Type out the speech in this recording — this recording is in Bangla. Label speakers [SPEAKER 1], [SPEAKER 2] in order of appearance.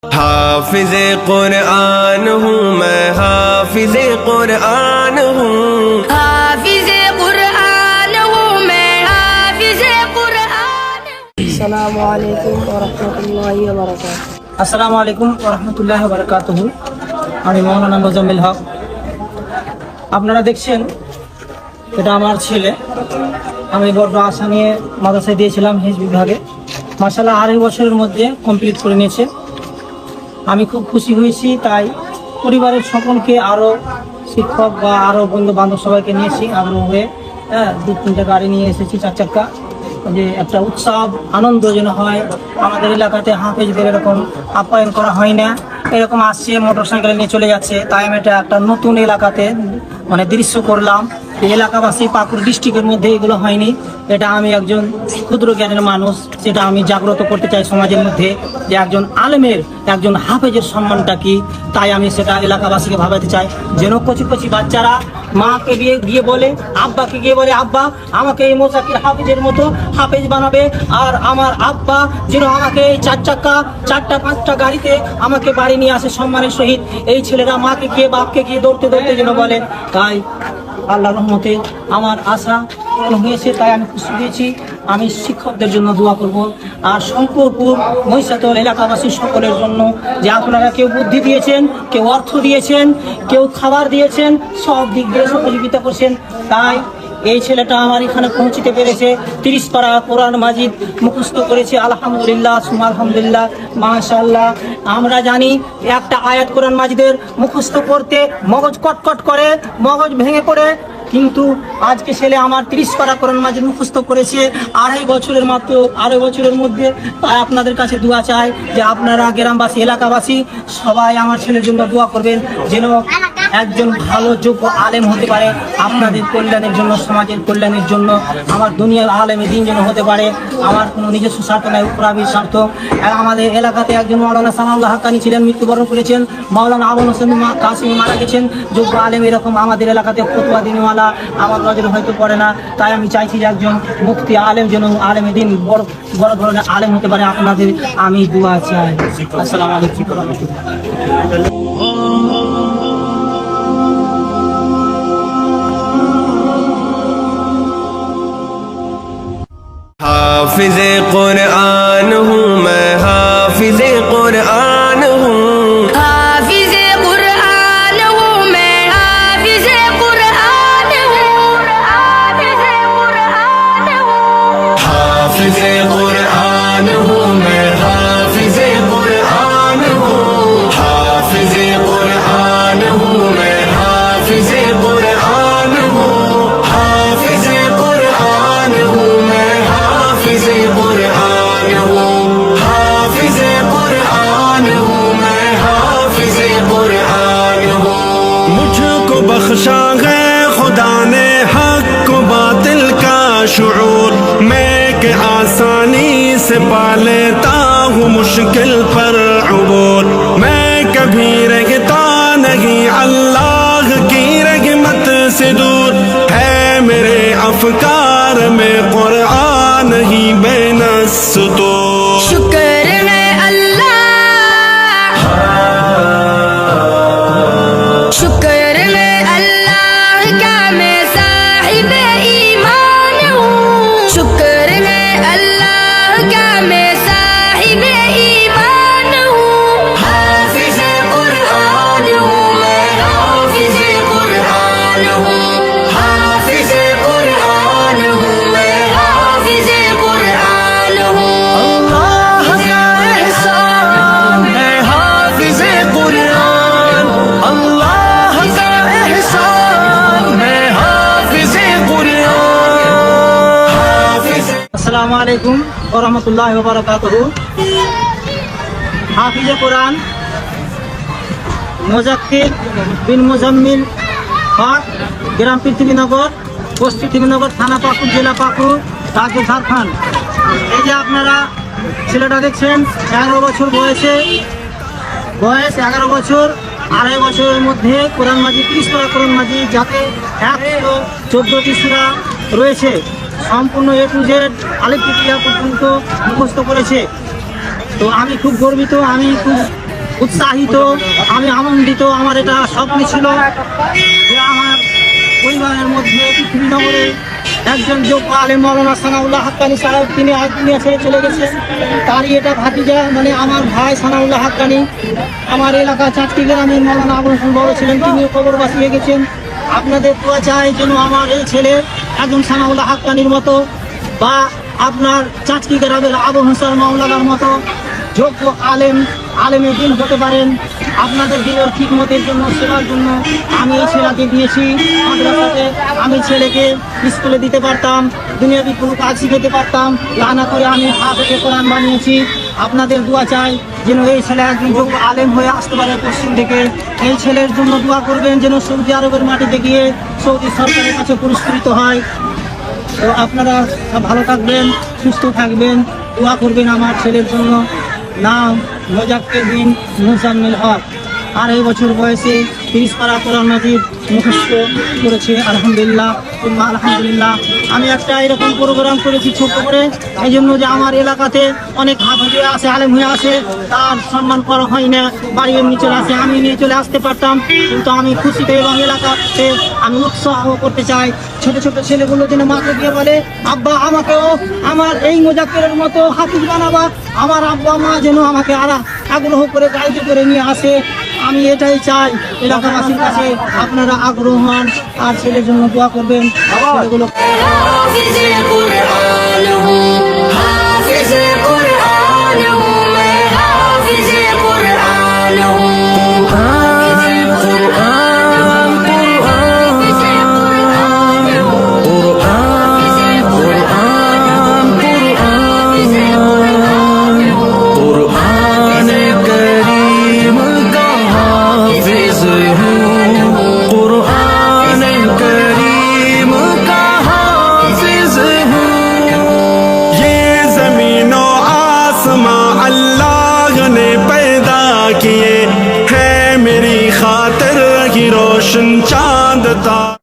[SPEAKER 1] हाफिज़ कुरआन हूँ मैं, हाफिज़ कुरआन हूँ।
[SPEAKER 2] हाफिज़ कुरआन हूँ मैं, हाफिज़ कुरआन।
[SPEAKER 3] अस्सलामु अलैकुम व रहमतुल्लाहि व बाराकातुहू।
[SPEAKER 4] আসসালামু আলাইকুম ওয়া রাহমাতুল্লাহি ওয়া বারাকাতুহু। আমি মাওলানা মোজাম্মেল হক। আপনারা দেখছেন এটা আমার ছেলে। আমি বড় আশা নিয়ে মাদ্রাসায় দিয়েছিলাম হিজ বিভাগে। মাশাআল্লাহ 2.5 বছরের মধ্যে কমপ্লিট করে নিয়েছে। আমি খুব খুশি হয়েছি। তাই পরিবারের সকলকে, আরও শিক্ষক বা আরও বন্ধু বান্ধব সবাইকে নিয়েছি আগ্রহ হয়ে। 2-3টা গাড়ি নিয়ে এসেছি, 4 চাক্কা, যে একটা উৎসব আনন্দ যেন হয়। আমাদের এলাকাতে হাফেজদের এরকম আপ্যায়ন করা হয় না, এরকম আসছে মোটর সাইকেল নিয়ে চলে যাচ্ছে। তাই আমি এটা একটা নতুন এলাকাতে দৃশ্য করলাম। এই এলাকাবাসী পাকুড় ডিস্ট্রিক্টের মধ্যে এগুলো হয়নি। এটা আমি একজন ক্ষুদ্র জ্ঞানের মানুষ, সেটা আমি জাগ্রত করতে চাই সমাজের মধ্যে, যে একজন আলেমের, একজন হাফেজের সম্মানটা কি। তাই আমি সেটা এলাকাবাসীকে ভাবাতে চাই, যেন কচি কচি বাচ্চারা মাকে গিয়ে বলে, আব্বাকে গিয়ে বলে, আব্বা আমাকে এই মোজাকির হাফেজের মতো হাফেজ বানাবে। আর আমার আব্বা যেন আমাকে এই 4 চাক্কা 4টা-5টা গাড়িতে আমাকে বাড়ি নিয়ে আসে সম্মানের সহিত। এই ছেলেরা মাকে গিয়ে বাপকে গিয়ে দৌড়তে দৌড়তে যেন বলে। তাই আল্লাহর রহমতে আমার আশা পূরণ হয়েছে। তাই আমি খুশি হয়েছি। আমি শিক্ষকদের জন্য দোয়া করব, আর শঙ্করপুর মহিষাতল এলাকাবাসী সকলের জন্য, যে আপনারা কেউ বুদ্ধি দিয়েছেন, কেউ অর্থ দিয়েছেন, কেউ খাবার দিয়েছেন, সব দিক দিয়ে সহযোগিতা করছেন। তাই এই ছেলেটা আমার এখানে পৌঁছতে পেরেছে। 30 পারা কোরআন মাজিদ মুখস্থ করেছে। আলহামদুলিল্লাহ, সুমা আলহামদুলিল্লাহ, মাশাআল্লাহ। আমরা জানি একটা আয়াত কোরআন মাজিদের মুখস্থ করতে মগজ কটকট করে, মগজ ভেঙে পড়ে, কিন্তু আজকে ছেলে আমার 30 পারা কোরআন মাজিদ মুখস্থ করেছে 2.5 বছরের মাত্র, 2.5 বছরের মধ্যে। তাই আপনাদের কাছে দোয়া চাই যে আপনারা গ্রামবাসী, এলাকাবাসী সবাই আমার ছেলের জন্য দোয়া করবেন, যেন একজন ভালো যোগ্য আলেম হতে পারে, আপনাদের কল্যাণের জন্য, সমাজের কল্যাণের জন্য। আমার দুনিয়ার আলেমে দিন যেন হতে পারে। আমার কোনো নিজস্ব স্বার্থ নয়, উপরাবির স্বার্থ। আমাদের এলাকাতে একজন মাওলানা সানাউল্লাহ হাক্কানি ছিলেন, মৃত্যুবরণ করেছেন। মাওলানা আবুল হোসেন কাসিমি মারা গেছেন। যোগ্য আলেম এরকম আমাদের এলাকাতে ফতোয়া দিনওয়ালা আমার নজরে হয়তো পড়ে না। তাই আমি চাইছি যে একজন মুফতি আলেম যেন আলেমে দিন বড় বড় ধরনের আলেম হতে পারে। আপনাদের আমি দোয়া চাই। আসসালামু আলাইকুম ওয়া রাহমাতুল্লাহ।
[SPEAKER 1] हाफिज़ कुरआन हूँ मैं, हाफिज़ कुरआन हूँ।
[SPEAKER 2] हाफिज़ कुरआन हूँ मैं, हाफिज़ कुरआन हूँ। हाफिज़ कुरआन हूँ।
[SPEAKER 1] हाफिज़ कुरआन हूँ मैं, हाफिज़ कुरआन हूँ। हाफिज़ कुरआन हूँ मैं, हाफिज़ कुरआन हूँ। हाफिज़ कुरआन हूँ मैं, हाफिज़ कुरआन हूँ। हाफिज़ कुरआन हूँ मैं, हाफिज़ कुरआन हूँ। मुझको बख्शा है खुदा ने हक को बातिल का शुऊर, मैं के आसानी से पा लेता हूँ मुश्किल पर अबूर। मैं कभी रहता नहीं अल्लाह की रहमत से दूर, है मेरे अफकार में कुरआन ही बेनस्तूर।
[SPEAKER 2] शुक्र है अल्लाह, शुक्र है अल्लाह का मैं साहिब ईमान हूँ। शुक्र है अल्लाह का मैं साहिब ईमान हूँ। हाफिज़ कुरआन हूँ मैं, हाफिज़ कुरआन हूँ। हाफिज़ कुरआन हूँ मैं, हाफिज़ कुरआन हूँ।
[SPEAKER 1] अल्लाह का एहसान है हाफिज़ कुरआन, अल्लाह का एहसान है हाफिज़ कुरआन। हाफिज़
[SPEAKER 4] আসসালামু আলাইকুম ওয়া রাহমাতুল্লাহি ওয়া বারাকাতুহু। হাফিজে কোরআন মোজাক্কির বিন মুজাম্মিল হক, গ্রাম পৃথিবীনগর, পোস্ট পৃথিবীনগর, থানা পাকুড়, জেলা পাকুড়, রাজ্য ঝাড়খণ্ড। এই যে আপনারা ছেলেটা দেখছেন, 11 বছর বয়স, 11 বছর। 2.5 বছরের মধ্যে কোরআন মাজিদ 30 পারা কোরআন মাজিদ, যাতে 114টি সূরা রয়েছে, সম্পূর্ণ A to Z আলিফ থেকে ইয়া পর্যন্ত মুখস্থ করেছে। তো আমি খুব গর্বিত, আমি খুব উৎসাহিত, আমি আনন্দিত। আমার এটা স্বপ্ন ছিল যে আমার পরিবারের মধ্যে পৃথিবীনগরে একজন যোগ্য আলেম মাওলানা সানাউল্লাহ হাক্কানি সাহেব, তিনি আজ দুনিয়া ছেড়ে চলে গেছে। তারই এটা ভাতিজা, মানে আমার ভাই সানাউল্লাহ হাক্কানি, আমার এলাকা চাটকি গ্রামের মাওলানা আবুল হাসান বড় ছিলেন, তিনিও কবর বাঁচিয়ে গেছেন। আপনাদের দোয়া চাই যেন আমার এই ছেলে একজন সানাউল্লাহ হাক্কানির মতো বা আপনার চাটকি গ্রামের আবুল হাসান মাওলানার মতো যোগ্য আলেমের দিন হতে পারেন। আপনাদের দিনের খিদমতের জন্য, সেবার জন্য আমি এই ছেলেকে দিয়েছি মাদ্রাসাতে। আমি ছেলেকে স্কুলে দিতে পারতাম, দুনিয়াবি কোনো কাজ শিখাতে পারতাম, তা না করে আমি হাফেজে কোরআন বানিয়েছি। আপনাদের দোয়া চাই যেন এই ছেলে একজন যোগ্য আলেম হয়ে আসতে পারে পশ্চিম থেকে। এই ছেলের জন্য দোয়া করবেন যেন সৌদি আরবের মাটিতে গিয়ে সৌদি সরকারের কাছে পুরস্কৃত হয়। তো আপনারা ভালো থাকবেন, সুস্থ থাকবেন, দোয়া করবেন আমার ছেলের জন্য। নাম মোজাক্কের বিন মুজাম্মিল হক, 2.5 বছর বয়সে 30 পারা কোরআন মাজিদ মুখস্থ করেছে। আলহামদুলিল্লাহ, আলহামদুলিল্লাহ। আমি একটা এরকম প্রোগ্রাম করেছি ছোট্ট করে, এই জন্য যে আমার এলাকাতে অনেক হাফেজ হয়ে আসে, আলেম হয়ে আসে, তার সম্মান করা হয় না, বাড়ি এমনি চলে আসে। আমি নিয়ে চলে আসতে পারতাম, কিন্তু আমি খুশিতে এবং এলাকাতে আমি উৎসাহ করতে চাই। ছোট ছোট ছেলেগুলো যেন মাকে দিয়ে বলে, আব্বা আমাকেও আমার এই মোজাক্কেরের মতো হাফিজ বানাবা। আমার আব্বা মা যেন আমাকে আগ্রহ করে গাড়িতে করে নিয়ে আসে। আমি এটাই চাই এলাকাবাসীর কাছে। আপনারা আগ্রহ হন আর ছেলের জন্য দোয়া করবেন। ছেলেগুলো
[SPEAKER 2] حافظ القرآن हूँ, हाफिज कुरआन हूँ, मैं हाफिज कुरआन हूँ।
[SPEAKER 1] किए है मेरी खातिर की रोशन चांद ता